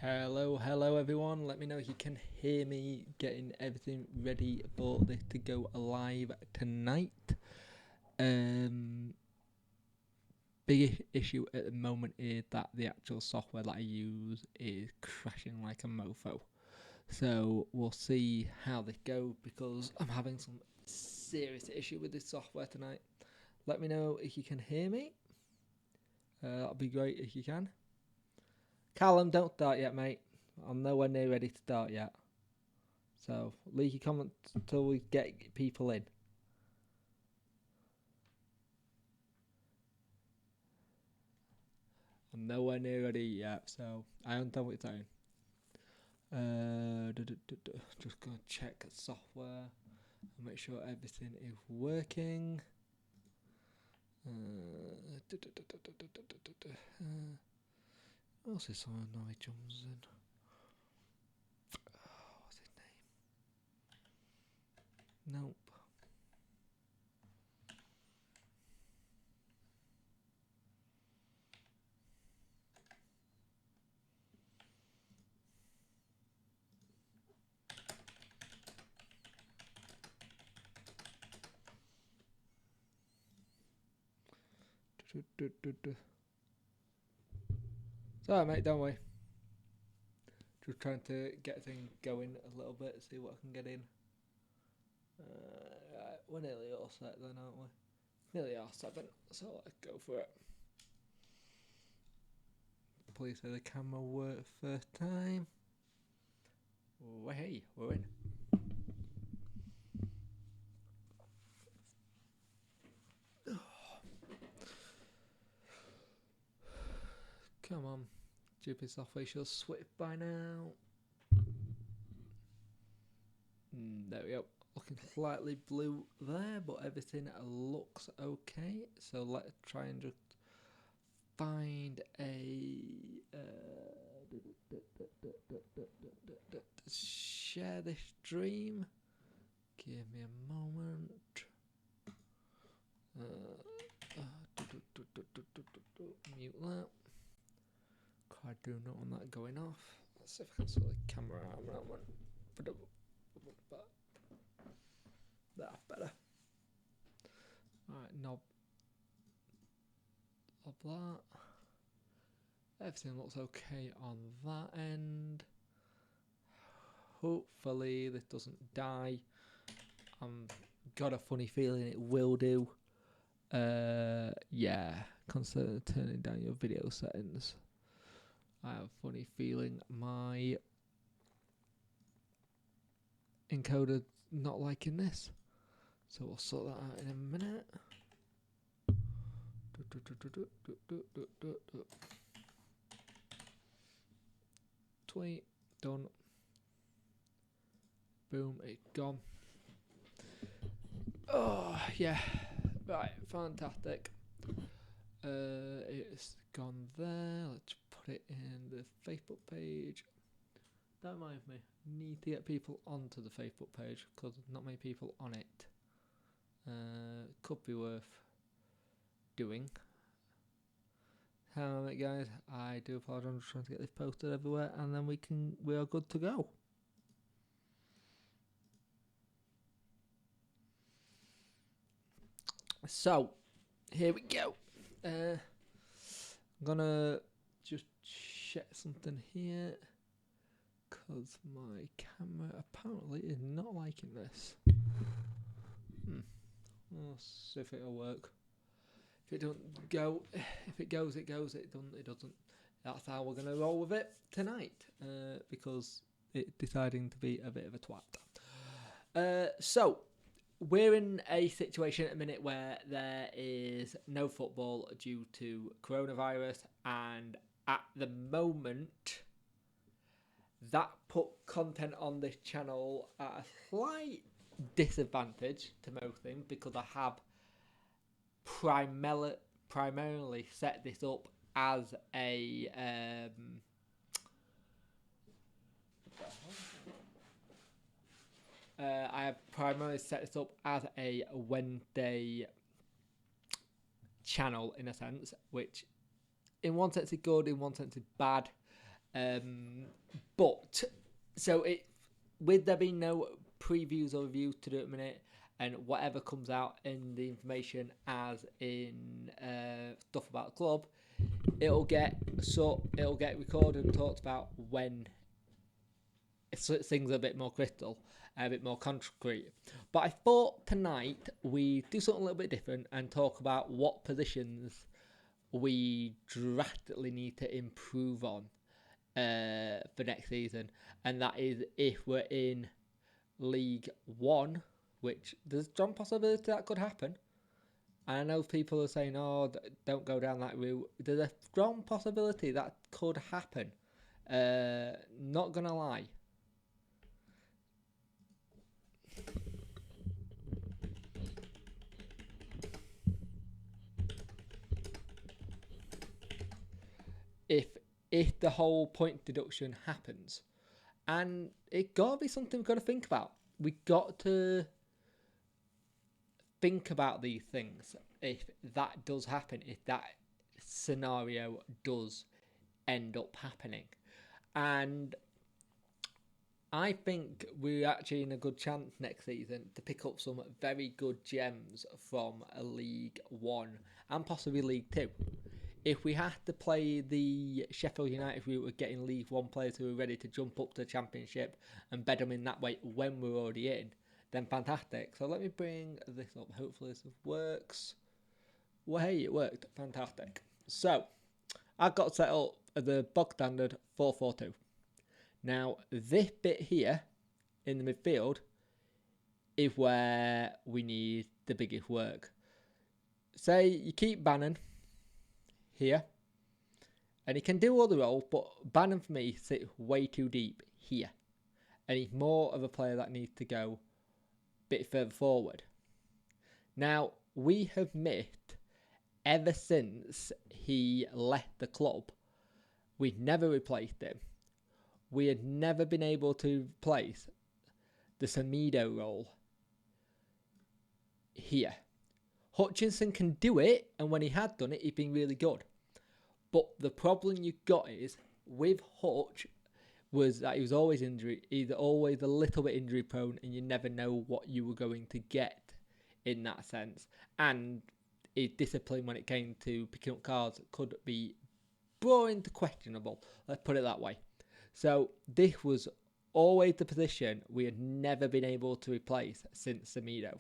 Hello everyone. Let me know if you can hear me getting everything ready for this to go live tonight. Big issue at the moment is that the actual software that I use is crashing like a mofo. So we'll see how this goes because I'm having some serious issue with this software tonight. Let me know if you can hear me. That'll be great if you can. Callum, don't start yet, mate. I'm nowhere near ready to start yet. So leave your comments until we get people in. I'm nowhere near ready yet, so I understand what you're saying. Just gonna check software and make sure everything is working. What's this one? No, he jumps in. What's his name? Nope. Sorry, mate, don't worry. Just trying to get things going a little bit, see what I can get in. Right, we're nearly all set then, aren't we? Nearly all 7, so let's go for it. Please say the camera works first time. Oh, hey, we're in. Come on, stupid software should switch by now. There we go. Looking slightly blue there, but everything looks okay. So let's try and just find a share this stream. Give me a moment. Mute that. I do not want that going off. Let's see if I can sort the camera out on that one. That's better. Alright, knob of that. Everything looks okay on that end. Hopefully this doesn't die. Got a funny feeling it will do. Yeah, consider turning down your video settings. I have a funny feeling my encoder's not liking this. So we'll sort that out in a minute. Tweet, done. Boom, it's gone. Oh, yeah. Right, fantastic. It's gone there. Let's put it in the Facebook page. Don't mind me. Need to get people onto the Facebook page because there's not many people on it. Could be worth doing. Hang on a minute, guys. I do apologize. I'm just trying to get this posted everywhere, and then we are good to go. So, here we go. I'm gonna just check something here because my camera apparently is not liking this. We'll see if it'll work. If it doesn't go, if it goes, it goes. It doesn't, it doesn't. That's how we're gonna roll with it tonight because it's deciding to be a bit of a twat. So we're in a situation at the minute where there is no football due to coronavirus, and at the moment, that put content on this channel at a slight disadvantage to most things because I have primarily set this up as a I have primarily set this up as a Wednesday channel in a sense, which in one sense is good, in one sense is bad. But so it with there being no previews or reviews to do at the minute, and whatever comes out in the information as in stuff about the club, it'll get recorded and talked about when things are a bit more crystal and a bit more concrete. But I thought tonight we do something a little bit different and talk about what positions we drastically need to improve on for next season, and that is if we're in League One, which there's a strong possibility that could happen. And I know people are saying, "Oh, don't go down that route." There's a strong possibility that could happen. Not gonna lie. If the whole point deduction happens, and it gotta be something we've got to think about. We got to think about these things if that does happen, if that scenario does end up happening. And I think we're actually in a good chance next season to pick up some very good gems from a League One and possibly League Two. If we have to play the Sheffield United route of getting League One players who are ready to jump up to the Championship and bed them in that way when we're already in, then fantastic. So let me bring this up. Hopefully this works. Well, hey, it worked. Fantastic. So I've got set up the bog standard 4-4-2. Now, this bit here in the midfield is where we need the biggest work. Say you keep Bannon here, and he can do other roles, but Bannon for me sits way too deep here, and he's more of a player that needs to go a bit further forward. Now, we have missed ever since he left the club. We've never replaced him. We had never been able to replace the Semedo role here. Hutchinson can do it, and when he had done it, he'd been really good. But the problem you got is with Hutch was that he was always injury. He's always a little bit injury prone, and you never know what you were going to get in that sense. And his discipline when it came to picking up cards could be brought into questionable. Let's put it that way. So this was always the position we had never been able to replace since Semedo.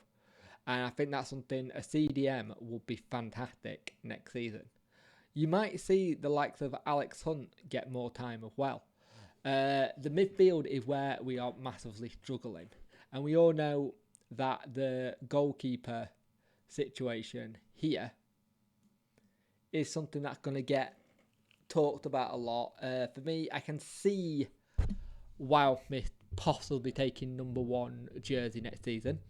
And I think that's something a CDM would be fantastic next season. You might see the likes of Alex Hunt get more time as well. The midfield is where we are massively struggling. And we all know that the goalkeeper situation here is something that's going to get talked about a lot. For me, I can see Wildsmith possibly taking number 1 jersey next season.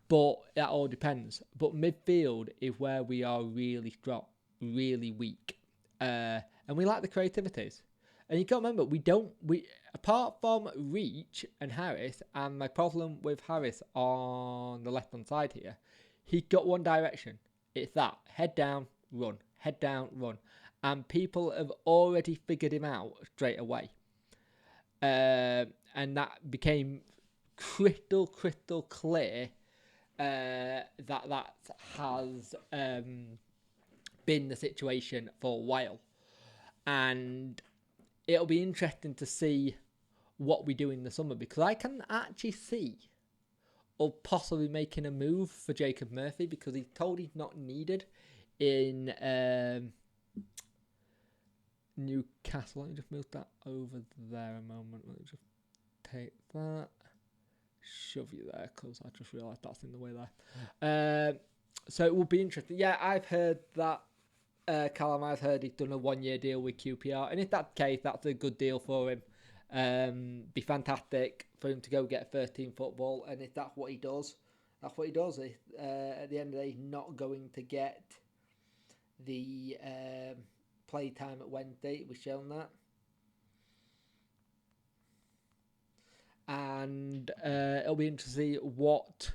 But that all depends. But midfield is where we are really strong, really weak. And we lack the creativities. And you got to remember, we apart from Reach and Harris, and my problem with Harris on the left-hand side here, he got one direction. It's that. Head down, run. Head down, run. And people have already figured him out straight away. And that became crystal clear that has been the situation for a while. And it'll be interesting to see what we do in the summer, because I can actually see or possibly making a move for Jacob Murphy, because he's told he's not needed in Newcastle. Let me just move that over there a moment. Let me just take that, shove you there, because I just realised that's in the way there. So it will be interesting. Yeah, I've heard that, Callum, I've heard he's done a 1-year deal with QPR, and if that's the case, that's a good deal for him. Be fantastic for him to go get first team football, and if that's what he does, that's what he does. At the end of the day, he's not going to get the play time at Wednesday. We've shown that. And it'll be interesting to see what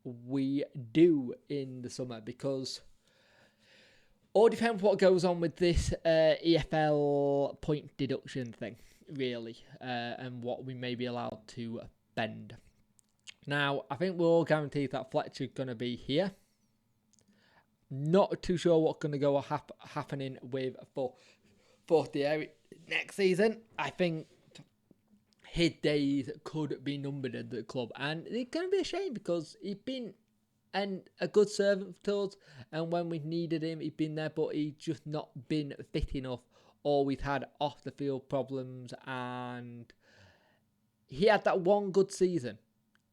we do in the summer, because All depends what goes on with this EFL point deduction thing, really, and what we may be allowed to bend. Now, I think we're all guaranteed that Fletcher's going to be here. Not too sure what's going to go happening with Fortieri next season. I think his days could be numbered at the club, and it's going to be a shame because he's been a good servant to us, and when we needed him, he's been there, but he's just not been fit enough, or we've had off the field problems, and he had that one good season,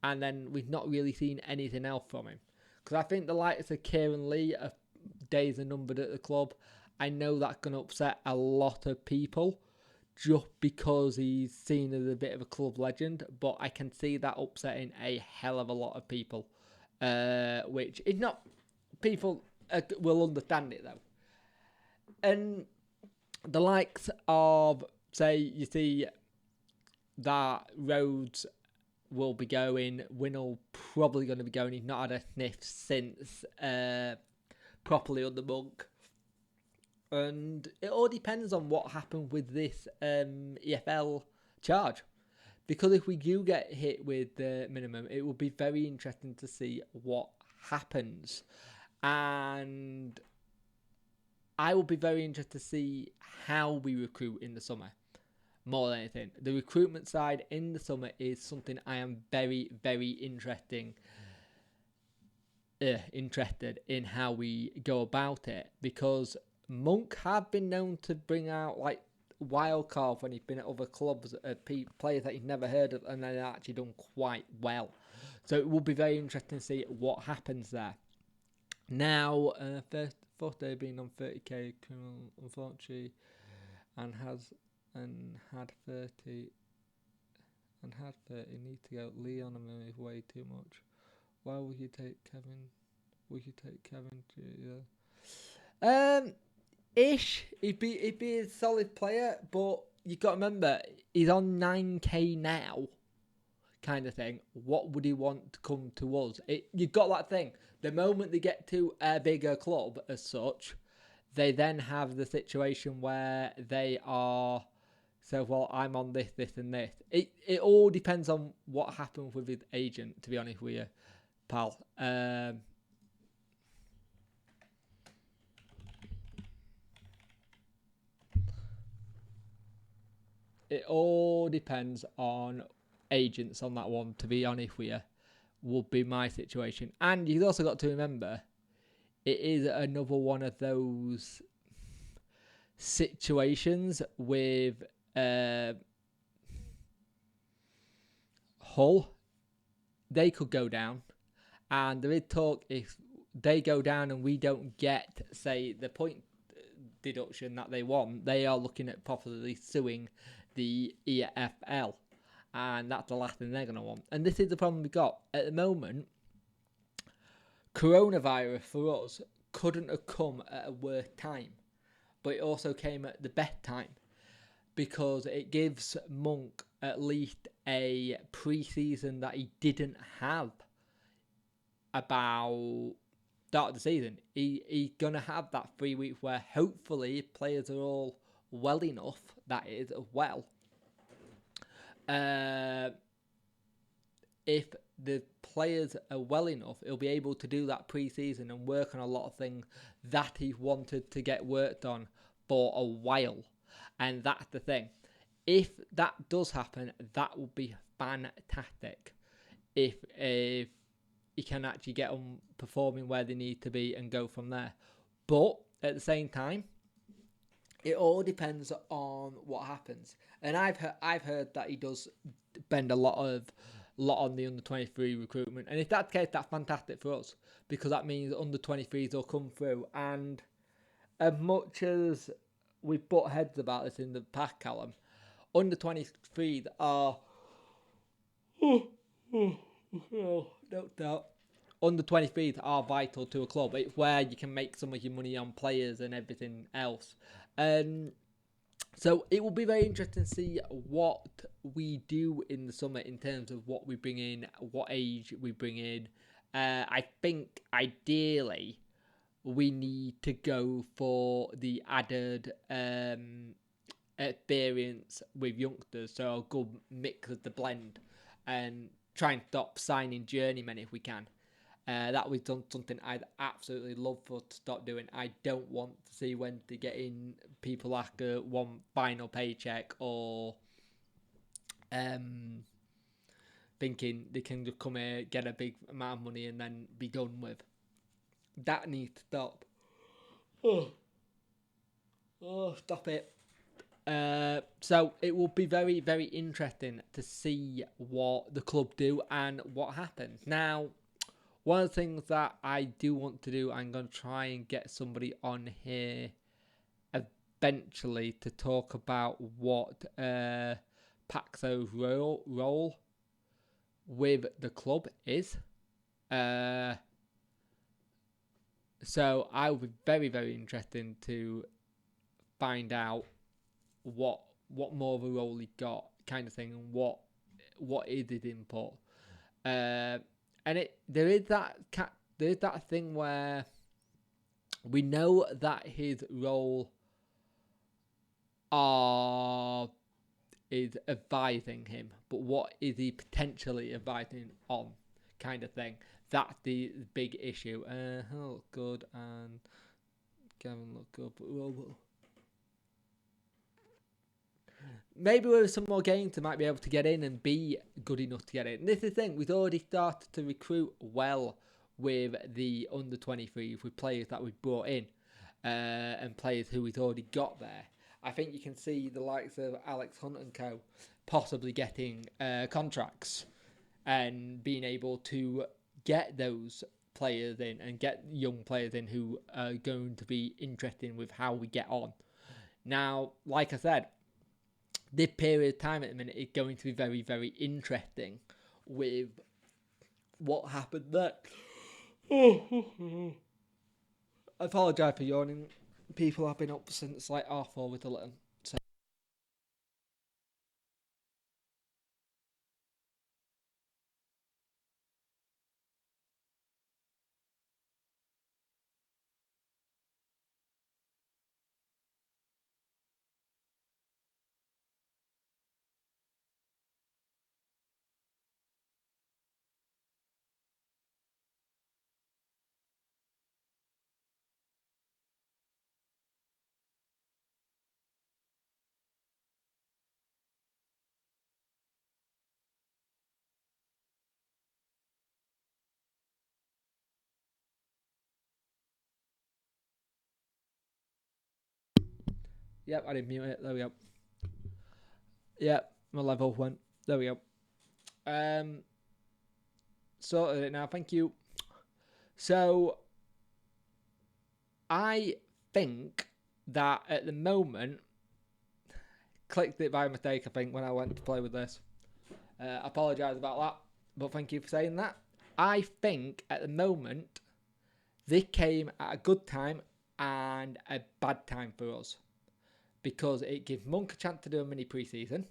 and then we've not really seen anything else from him. Because I think the likes of Kieran Lee days are numbered at the club. I know that's going to upset a lot of people just because he's seen as a bit of a club legend, but I can see that upsetting a hell of a lot of people, which is not... People will understand it, though. And the likes of, say, you see that Rhodes will be going, Winnall probably going to be going. He's not had a sniff since properly under Monk. And it all depends on what happens with this EFL charge. Because if we do get hit with the minimum, it will be very interesting to see what happens. And I will be very interested to see how we recruit in the summer. More than anything. The recruitment side in the summer is something I am very, very interested in how we go about it. Because Monk have been known to bring out like wild cards when he's been at other clubs, players that he's never heard of, and they've actually done quite well. So it will be very interesting to see what happens there. Now, fourth day being on 30k, unfortunately, and had 30, need to go. Leon and me way too much. Why would you take Kevin? Would you take Kevin? Ish. He'd be a solid player, but you got to remember he's on 9k now, kind of thing. What would he want to come to us? You got that thing. The moment they get to a bigger club as such, they then have the situation where they are. So, well, I'm on this, and this. It all depends on what happens with his agent, to be honest with you, pal. It all depends on agents on that one, to be honest with you, would be my situation. And you've also got to remember, it is another one of those situations with Hull. They could go down, and there is talk if they go down and we don't get, say, the point deduction that they want, they are looking at properly suing the EFL, and that's the last thing they're going to want. And this is the problem we got at the moment. Coronavirus for us couldn't have come at a worse time, but it also came at the best time, because it gives Monk at least a pre-season that he didn't have about start of the season. He's going to have that 3 weeks where hopefully players are all well enough, that is, well. If the players are well enough, he'll be able to do that pre-season and work on a lot of things that he wanted to get worked on for a while. And that's the thing. If that does happen, that will be fantastic. If he can actually get them performing where they need to be and go from there. But at the same time, it all depends on what happens. And I've heard that he does spend a lot on the under-23 recruitment. And if that's the case, that's fantastic for us, because that means under-23s will come through. And as much as we butt heads about this in the past, Callum, under-23s are... no doubt. Under-23s are vital to a club. It's where you can make some of your money on players and everything else. So it will be very interesting to see what we do in the summer in terms of what we bring in, what age we bring in. I think ideally we need to go for the added experience with youngsters, so a good mix of the blend, and try and stop signing journeymen if we can. That was something I'd absolutely love for to stop doing. I don't want to see Wednesday getting people after one final paycheck or thinking they can just come here, get a big amount of money and then be done with. That needs to stop. Stop it. So it will be very, very interesting to see what the club do and what happens. Now, one of the things that I do want to do, I'm going to try and get somebody on here eventually to talk about what Paxo's role with the club is. So I will be very, very interested to find out what more of a role he got, kind of thing, and what is his input. And there is that thing where we know that his role is advising him, but what is he potentially advising on, kind of thing. That's the big issue. Look good and Gavin look good, but maybe with some more games, they might be able to get in and be good enough to get in. And this is the thing, we've already started to recruit well with the under-23s, with players that we've brought in and players who we've already got there. I think you can see the likes of Alex Hunt and co. possibly getting contracts and being able to get those players in and get young players in who are going to be interested with how we get on. Now, like I said, this period of time at the minute is going to be very, very interesting with what happened there. I apologise for yawning. People have been up since like 4:30 with a little. So. Yep, I didn't mute it. There we go. Yep, my level went. There we go. Sorted it now. Thank you. So, I think that at the moment, clicked it by mistake, I think, when I went to play with this. Apologise about that, but thank you for saying that. I think at the moment, this came at a good time and a bad time for us, because it gives Monk a chance to do a mini pre-season.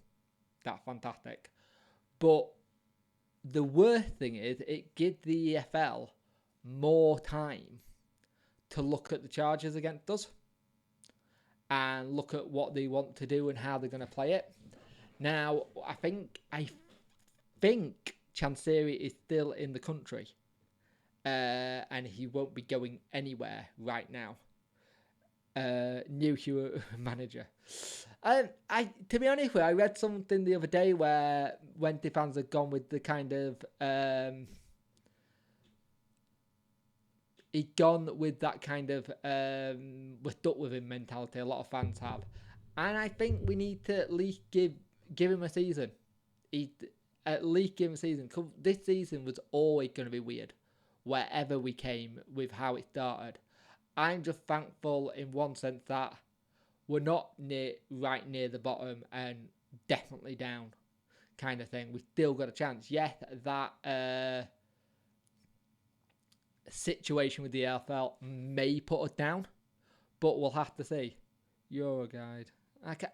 That's fantastic. But the worst thing is it gives the EFL more time to look at the charges against us and look at what they want to do and how they're going to play it. Now, I think Chansiri is still in the country, and he won't be going anywhere right now. New Hewitt manager. To be honest with you, I read something the other day where Wednesday fans had gone with the kind of he'd gone with that kind of we're stuck with him mentality. A lot of fans have, and I think we need to at least give him a season. At least give him a season. This season was always going to be weird, wherever we came with how it started. I'm just thankful in one sense that we're not right near the bottom and definitely down, kind of thing. We've still got a chance. Yes, that situation with the EFL may put us down, but we'll have to see. You're a guide. Okay.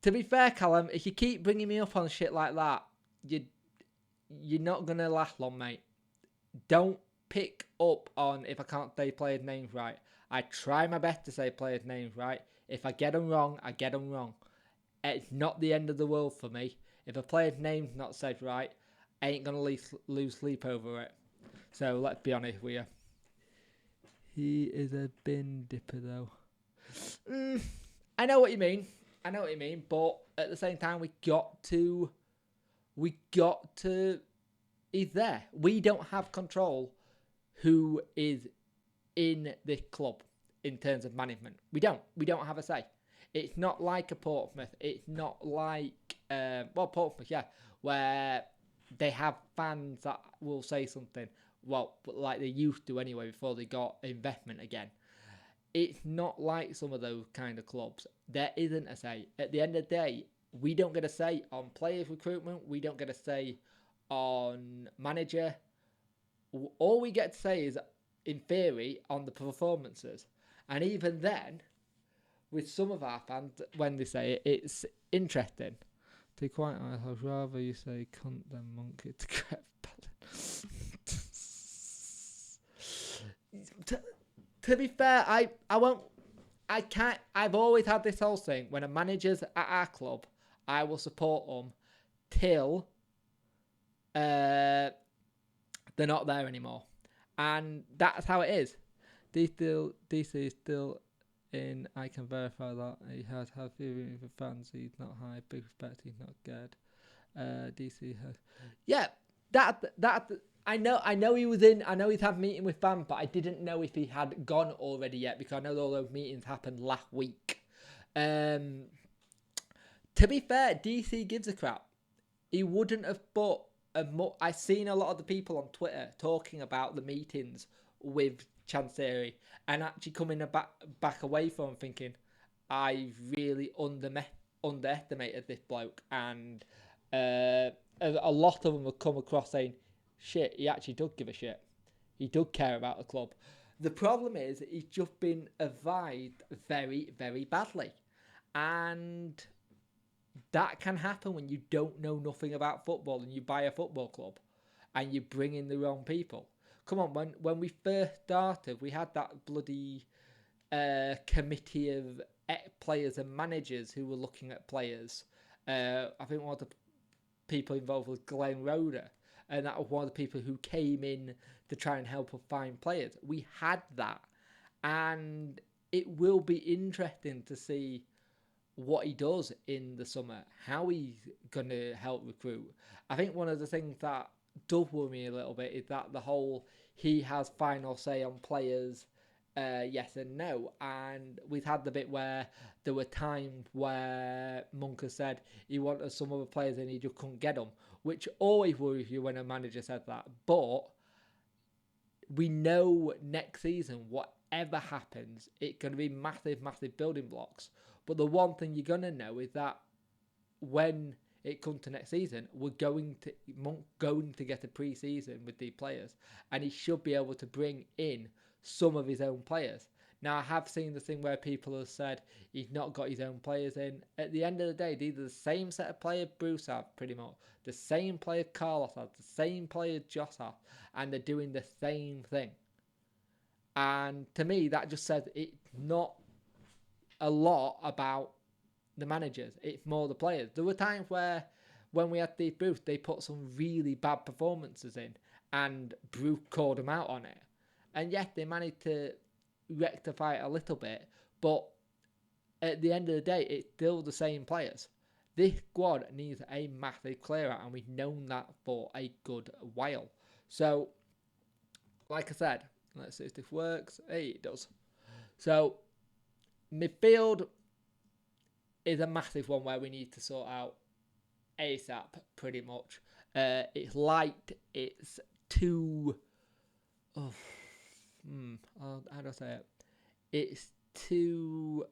To be fair, Callum, if you keep bringing me up on shit like that, you're not gonna last long, mate. Don't pick up on if I can't say players' names right. I try my best to say players' names right. If I get them wrong, I get them wrong. It's not the end of the world for me. If a player's name's not said right, I ain't going to lose sleep over it. So let's be honest with you. He is a bin dipper, though. I know what you mean. But at the same time, we got to. He's there. We don't have control who is in this club in terms of management. We don't have a say. It's not like a Portsmouth. It's not like Portsmouth, yeah, where they have fans that will say something. Well, like they used to anyway before they got investment again. It's not like some of those kind of clubs. There isn't a say. At the end of the day, we don't get a say on players recruitment. We don't get a say on manager. All we get to say is, in theory, on the performances. And even then, with some of our fans, when they say it, it's interesting. To be quite honest, I'd rather you say cunt than monkey to get to be fair, I've always had this whole thing. When a manager's at our club, I will support them till they're not there anymore. And that's how it is. DC is still in. I can verify that. He has had feeling for fans. He's not high. Big respect. He's not good. DC has. Yeah, that. I know he was in. I know he's had a meeting with fans, but I didn't know if he had gone already yet because I know all those meetings happened last week. To be fair, DC gives a crap. He wouldn't have put I've seen a lot of the people on Twitter talking about the meetings with Chansiri and actually coming back away from thinking, I really underestimated this bloke. And a lot of them have come across saying, shit, he actually does give a shit. He does care about the club. The problem is he's just been advised very, very badly. And that can happen when you don't know nothing about football and you buy a football club and you bring in the wrong people. Come on, when we first started, we had that bloody committee of players and managers who were looking at players. I think one of the people involved was Glenn Roeder, and that was one of the people who came in to try and help us find players. We had that, and it will be interesting to see what he does in the summer, how he's going to help recruit. I think one of the things that does worry me a little bit is that the whole he has final say on players, yes and no. And we've had the bit where there were times where Monk has said he wanted some other players and he just couldn't get them, which always worries you when a manager says that. But we know next season, whatever happens, it's going to be massive, massive building blocks. But the one thing you're going to know is that when it comes to next season, Monk's going to get a pre-season with these players, and he should be able to bring in some of his own players. Now, I have seen the thing where people have said he's not got his own players in. At the end of the day, these are the same set of players Bruce has, pretty much. The same player Carlos has, the same player Joss has, and they're doing the same thing. And to me, that just says it's not a lot about the managers. It's more the players. There were times where, when we had Steve Bruce, they put some really bad performances in, and Bruce called them out on it. And yes, they managed to rectify it a little bit, but at the end of the day, it's still the same players. This squad needs a massive clear out, and we've known that for a good while. So, like I said, let's see if this works. Hey, it does. So, midfield is a massive one where we need to sort out ASAP, pretty much. It's light. It's too... how do I say it? It's too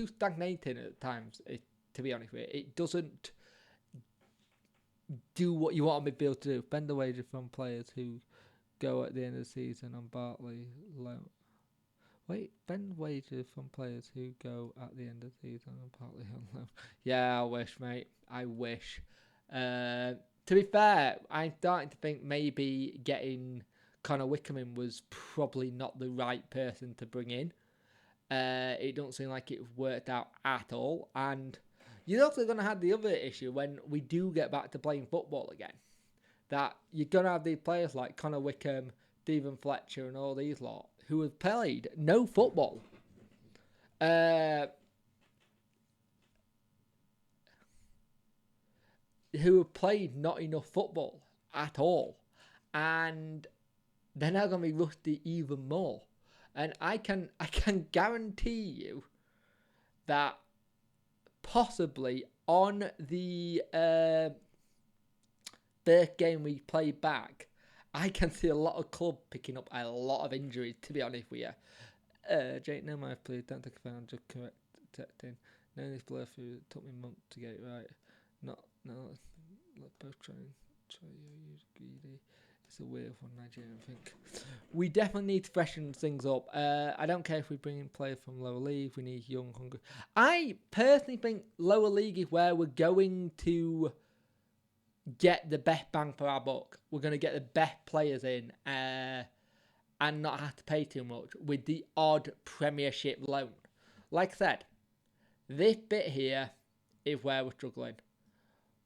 stagnating at times, to be honest with you. It doesn't do what you want a midfield to do. Spend the wages from players who go at the end of the season on Bartley loan. Spend wages from players who go at the end of the season on Bartley on loan. Yeah, I wish, mate. I wish. To be fair, I'm starting to think maybe getting Connor Wickham in was probably not the right person to bring in. It don't seem like it worked out at all. And you're also going to have the other issue when we do get back to playing football again. That you're going to have these players like Connor Wickham, Stephen Fletcher and all these lot who have played no football. Who have played not enough football at all. And they're now going to be rusty even more. And I can guarantee you that possibly on the first game we play back, I can see a lot of club picking up a lot of injuries, to be honest with you. Jake, no, my please don't take a phone, just correct texting. No, this blur through, it took me a month to get it right. No, let's both try you greedy. It's a weird one, Nigerian, I think. We definitely need to freshen things up. I don't care if we bring in players from lower league. We need young, hungry. I personally think lower league is where we're going to get the best bang for our buck. We're going to get the best players in and not have to pay too much with the odd Premiership loan. Like I said, this bit here is where we're struggling.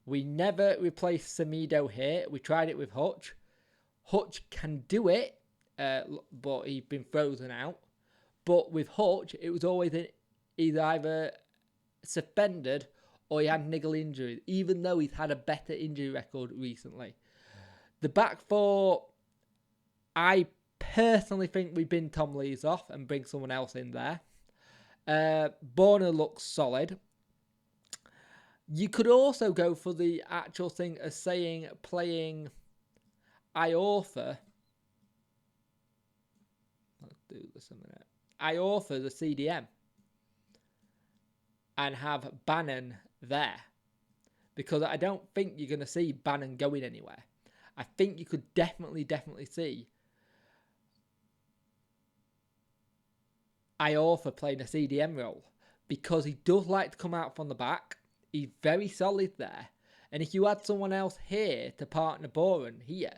We never replaced Semedo here. We tried it with Hutch. Hutch can do it, but he's been frozen out. But with Hutch, it was always either suspended or he had niggle injuries, even though he's had a better injury record recently. The back four, I personally think we bin Tom Lees off and bring someone else in there. Borna looks solid. You could also go for the actual thing of saying playing Iorfa. Let's do this a minute. Iorfa, the CDM. And have Bannon there. Because I don't think you're going to see Bannon going anywhere. I think you could definitely see Iorfa playing a CDM role. Because he does like to come out from the back. He's very solid there. And if you had someone else here to partner Boren here,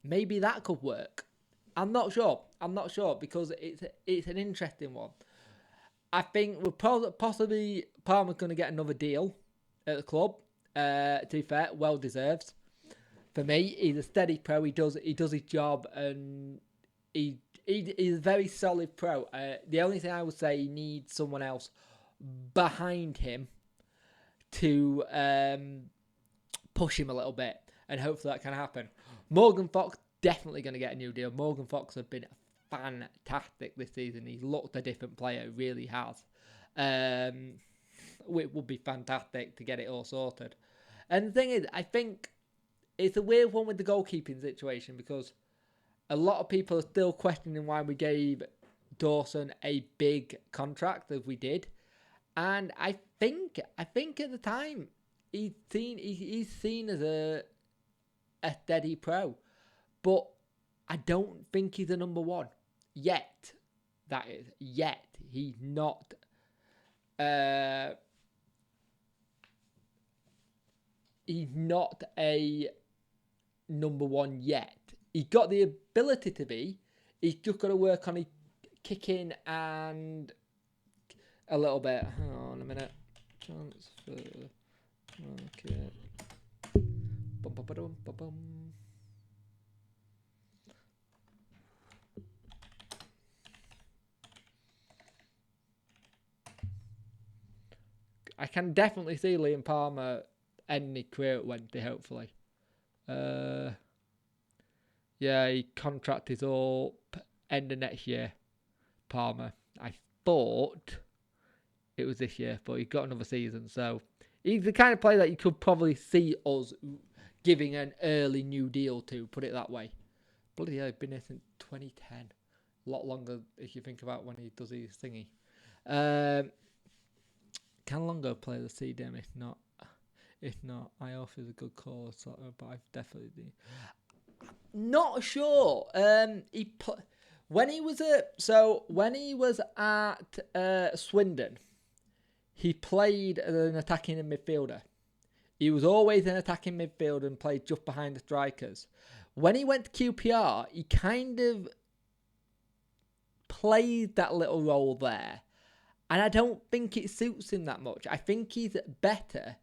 maybe that could work. I'm not sure because it's an interesting one. I think we're possibly Palmer's going to get another deal at the club. To be fair, well deserved. For me, he's a steady pro. He does his job, and he's a very solid pro. The only thing I would say, he needs someone else behind him to push him a little bit, and hopefully that can happen. Morgan Fox definitely going to get a new deal. Morgan Fox has been fantastic this season. He's looked a different player, really has. It would be fantastic to get it all sorted. And the thing is, I think it's a weird one with the goalkeeping situation because a lot of people are still questioning why we gave Dawson a big contract as we did. And I think at the time he's seen as a steady pro, but I don't think he's a number one yet. That is yet. He's not. He's not a number one yet. He's got the ability to be. He's just got to work on his kicking and a little bit. Hang on a minute. Transfer. Okay. Bum, bum, ba-dum, ba-bum. I can definitely see Liam Palmer ending his career at Wednesday, hopefully. Yeah, he contract is up end of next year, Palmer. I thought it was this year, but he got another season, so he's the kind of player that you could probably see us giving an early new deal to, put it that way. Bloody hell, he's been here since 2010. A lot longer if you think about when he does his thingy. Can Longo play the CDM? If not, I offer a good call, but I've definitely not sure. When he was at Swindon, he played as an attacking midfielder. He was always an attacking midfielder and played just behind the strikers. When he went to QPR, he kind of played that little role there. And I don't think it suits him that much. I think he's better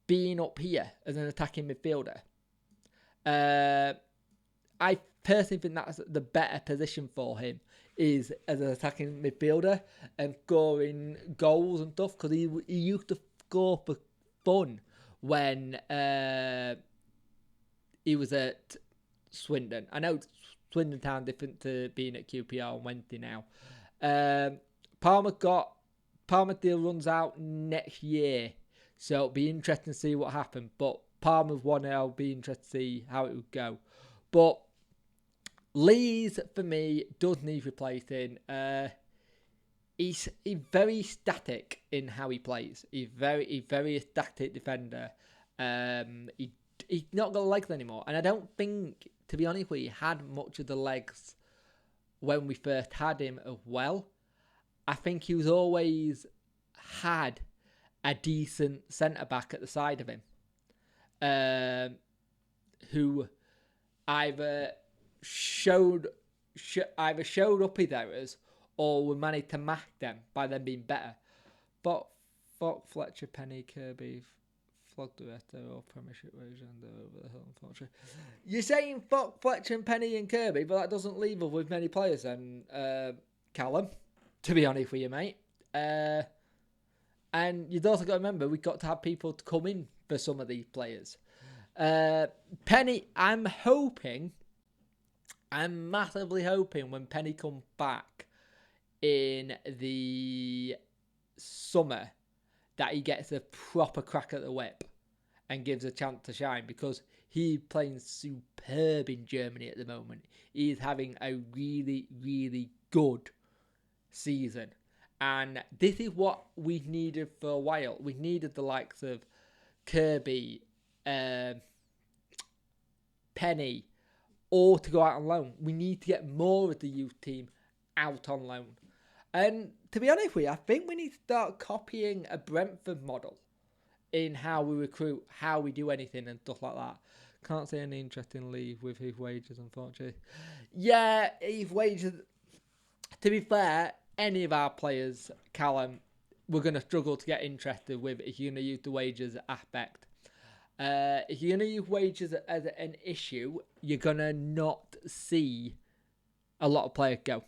being up here as an attacking midfielder. I personally think that's the better position for him, is as an attacking midfielder and scoring goals and stuff, because he used to score for fun when he was at Swindon. I know Swindon Town different to being at QPR on Wednesday now. Palmer deal runs out next year, so it'll be interesting to see what happens. But Palmer's one, I'll be interested to see how it would go. But Lees, for me, does need replacing. He's very static in how he plays. He's very static defender. He's not got the legs anymore, and I don't think, to be honest with you, he had much of the legs when we first had him as well. I think he was always had a decent centre back at the side of him, who either showed up his errors or we managed to mask them by them being better. But fuck Fletcher, Penny, Kirby, flogged the Reto or Premiership Legend over the hill, unfortunately. You're saying fuck Fletcher and Penny and Kirby, but that doesn't leave us with many players then, Callum, to be honest with you, mate. And you've also got to remember, we've got to have people to come in for some of these players. Penny, I'm massively hoping when Penny comes back in the summer that he gets a proper crack at the whip and gives a chance to shine, because he's playing superb in Germany at the moment. He's having a really, really good season. And this is what we needed for a while. We needed the likes of Kirby, Penny, all to go out on loan. We need to get more of the youth team out on loan. And to be honest with you, I think we need to start copying a Brentford model in how we recruit, how we do anything and stuff like that. Can't see any interesting leave with his wages, unfortunately. Yeah, his wages, to be fair, any of our players, Callum, we're going to struggle to get interested with if you're going to use the wages aspect. If you're going to use wages as an issue, you're going to not see a lot of players go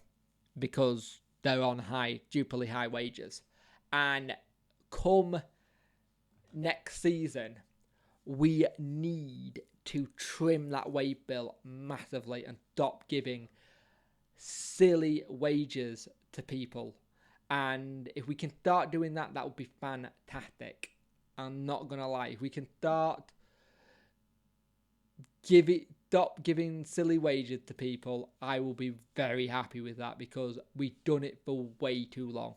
because they're on stupidly high wages. And come next season, we need to trim that wage bill massively and stop giving silly wages to people. And if we can start doing that, that would be fantastic. I'm not going to lie. If we can stop giving silly wages to people, I will be very happy with that, because we've done it for way too long.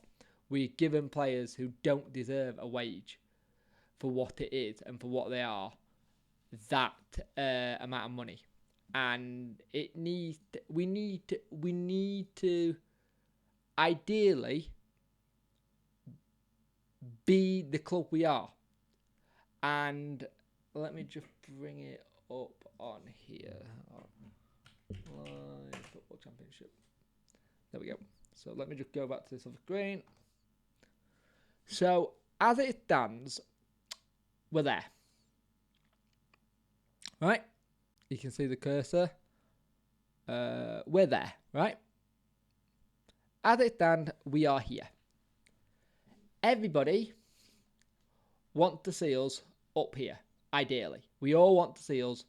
We've given players who don't deserve a wage for what it is and for what they are that amount of money. And we need to ideally be the club we are. And let me just bring it up on here. Live Football Championship. There we go. So let me just go back to this other screen. So as it stands, we're there. Right? You can see the cursor. We're there, right? As it stands, we are here. Everybody wants to see us up here, ideally. We all want to see us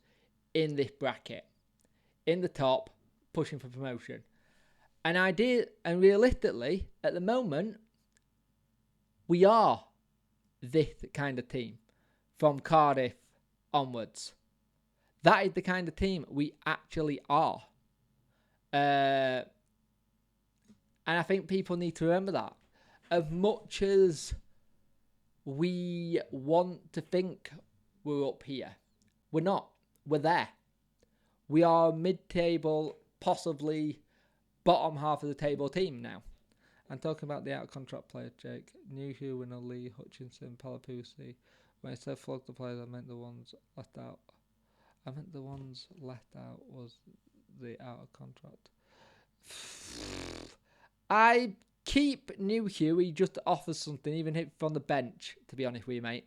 in this bracket, in the top, pushing for promotion. And realistically, at the moment, we are this kind of team from Cardiff onwards. That is the kind of team we actually are. And I think people need to remember that. As much as we want to think we're up here, we're not. We're there. We are a mid-table, possibly bottom half of the table team now. I'm talking about the out-of-contract players, Jake. Nuhu, Winner, Lee, Hutchinson, Palapusi, When I said flog the players, I meant the ones left out. I meant the ones left out was the out of contract. I keep New Hugh. He just offers something, even if from the bench, to be honest with you, mate.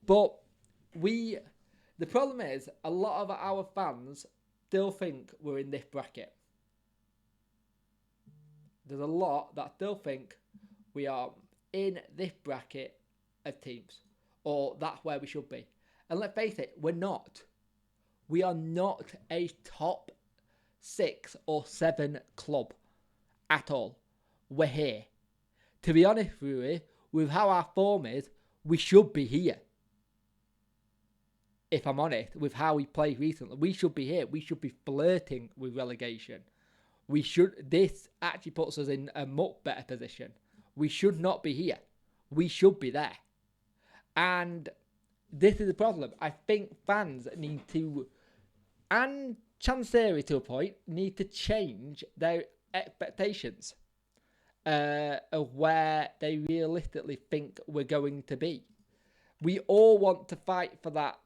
But the problem is, a lot of our fans still think we're in this bracket. There's a lot that still think we are in this bracket of teams, or that's where we should be. And let's face it, we're not. We are not a top 6 or 7 club at all. We're here. To be honest with you, with how our form is, we should be here. If I'm honest, with how we played recently, we should be here. We should be flirting with relegation. This actually puts us in a much better position. We should not be here. We should be there. And this is the problem. I think fans need to, and Chancery to a point, need to change their expectations of where they realistically think we're going to be. We all want to fight for that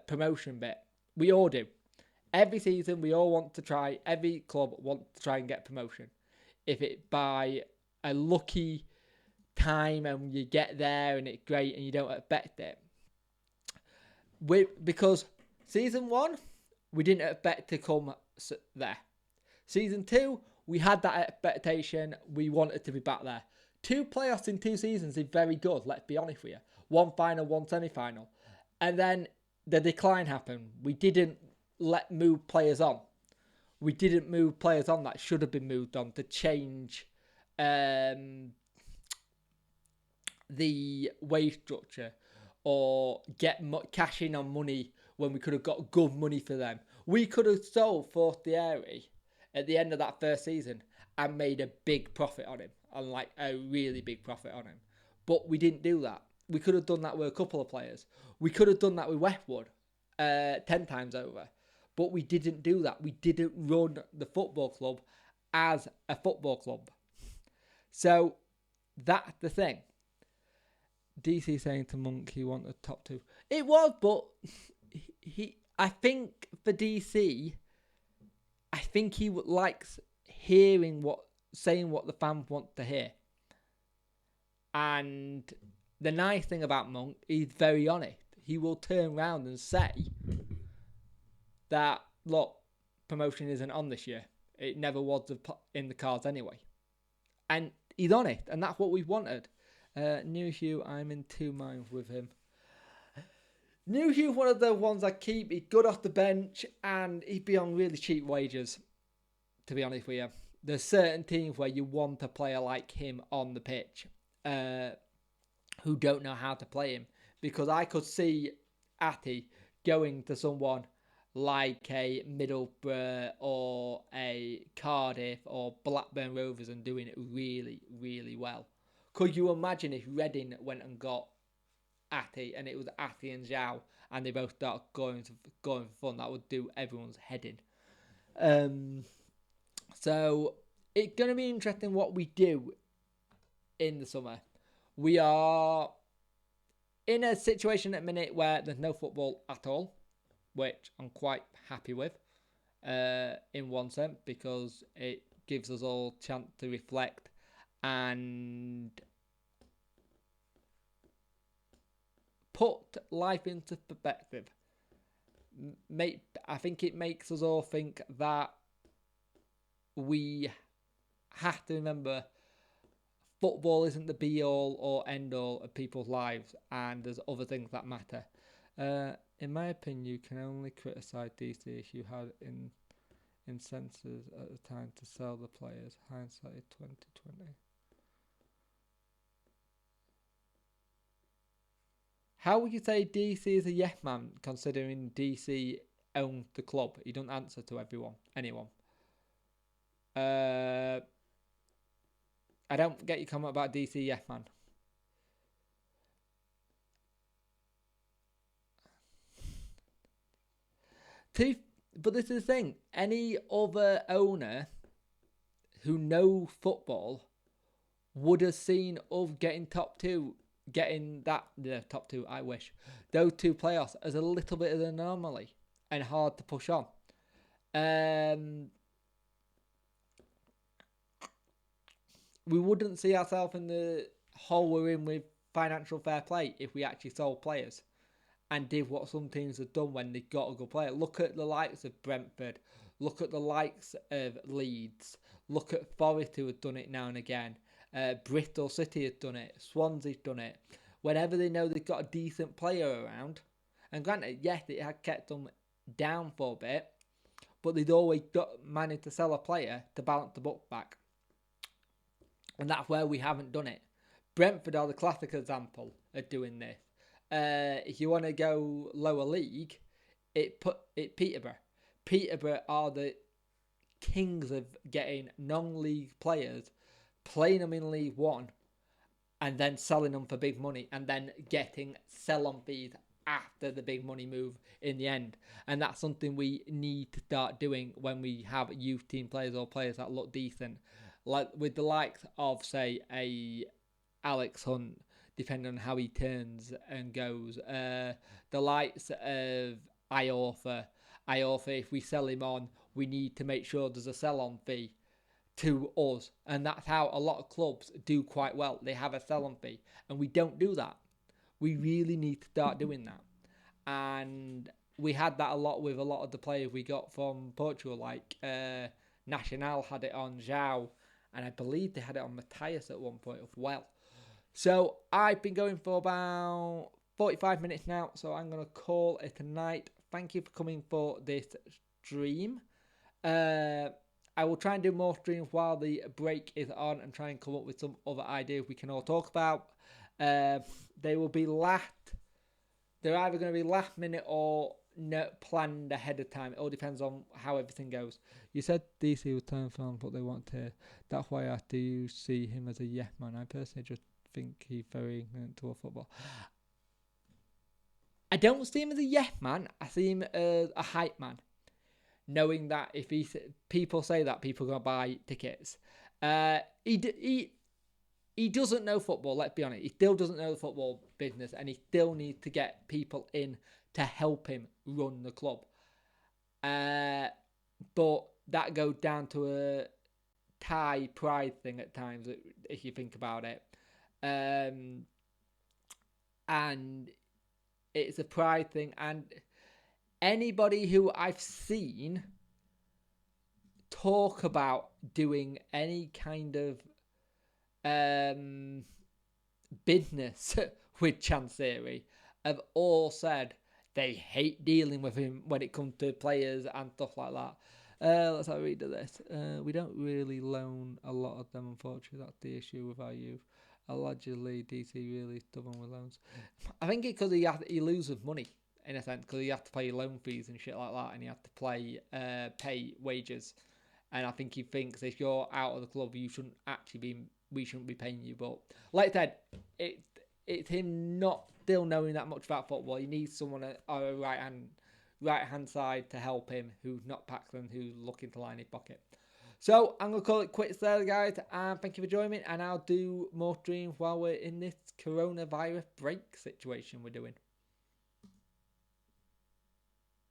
promotion bit. We all do. Every season, we all want to try, every club wants to try and get promotion. If it by a lucky time and you get there and it's great and you don't expect it. Because season 1, we didn't expect to come there. Season 2, we had that expectation. We wanted to be back there. 2 playoffs in 2 seasons is very good, let's be honest with you. 1 final, 1 semi-final. And then the decline happened. We didn't move players on. We didn't move players on that should have been moved on to change the wage structure or get cash in on money when we could have got good money for them. We could have sold Fortieri at the end of that first season and made a big profit on him, and like a really big profit on him. But we didn't do that. We could have done that with a couple of players. We could have done that with Westwood 10 times over. But we didn't do that. We didn't run the football club as a football club. So that's the thing. DC saying to Monk he wanted top 2. It was, but I think for DC, I think he likes saying what the fans want to hear. And the nice thing about Monk, he's very honest. He will turn around and say that, look, promotion isn't on this year. It never was in the cards anyway. And he's honest, and that's what we wanted. New Hugh, I'm in 2 minds with him. New Hugh's one of the ones I keep. He's good off the bench, and he'd be on really cheap wages, to be honest with you. There's certain teams where you want a player like him on the pitch who don't know how to play him. Because I could see Atty going to someone like a Middlesbrough or a Cardiff or Blackburn Rovers and doing it really, really well. Could you imagine if Reading went and got Atty and it was Atty and Zhao and they both start going for fun? That would do everyone's head in. So it's going to be interesting what we do in the summer. We are in a situation at the minute where there's no football at all, which I'm quite happy with in one sense, because it gives us all a chance to reflect and put life into perspective. I think it makes us all think that we have to remember football isn't the be-all or end-all of people's lives, and there's other things that matter. In my opinion, you can only criticise DC if you had incentives at the time to sell the players. Hindsight is 2020. How would you say DC is a yes man, considering DC owns the club? He doesn't answer to anyone. I don't get your comment about DC yes man. But this is the thing. Any other owner who knows football would have seen us getting top 2 getting the top 2, I wish. Those 2 playoffs as a little bit of an anomaly and hard to push on. We wouldn't see ourselves in the hole we're in with financial fair play if we actually sold players and did what some teams have done when they got a good player. Look at the likes of Brentford. Look at the likes of Leeds. Look at Forest, who have done it now and again. Bristol City have done it. Swansea's done it. Whenever they know they've got a decent player around, and granted, yes, it had kept them down for a bit, but they'd always managed to sell a player to balance the book back. And that's where we haven't done it. Brentford are the classic example of doing this. If you want to go lower league, it Peterborough. Peterborough are the kings of getting non-league players, playing them in League One, and then selling them for big money, and then getting sell-on fees after the big money move in the end. And that's something we need to start doing when we have youth team players or players that look decent. Like with the likes of, say, a Alex Hunt, depending on how he turns and goes. The likes of Iorfa, if we sell him on, we need to make sure there's a sell-on fee to us. And that's how a lot of clubs do quite well. They have a sell-on fee. And we don't do that. We really need to start doing that. And we had that a lot with a lot of the players we got from Portugal, like Nacional had it on João, and I believe they had it on Matthias at one point as well. So I've been going for about 45 minutes now, so I'm going to call it a night. Thank you for coming for this stream. I will try and do more streams while the break is on and try and come up with some other ideas we can all talk about. They will be they're either going to be last minute or planned ahead of time. It all depends on how everything goes. You said DC was turning from what they want to. That's why I do see him as a yes man. I personally just think he's very ignorant to football. I don't see him as a yes man. I see him as a hype man. Knowing that if people say that, people are going to buy tickets. He doesn't know football, let's be honest. He still doesn't know the football business, and he still needs to get people in to help him run the club. But that goes down to a Thai pride thing at times, if you think about it. And it's a pride thing. And anybody who I've seen talk about doing any kind of business with Chansiri have all said they hate dealing with him when it comes to players and stuff like that. Let's have a read of this. We don't really loan a lot of them, unfortunately. That's the issue with our youth. Allegedly, DC really stubborn with loans. I think it's because he loses money, in a sense, because he has to pay loan fees and shit like that, and he has to pay wages. And I think he thinks if you're out of the club, we shouldn't be paying you. But like I said, it's him not still knowing that much about football. He needs someone on a right hand side to help him, who's not Paxton, who's looking to line his pocket. So I'm gonna call it quits there, guys. And thank you for joining me. And I'll do more streams while we're in this coronavirus break situation we're doing.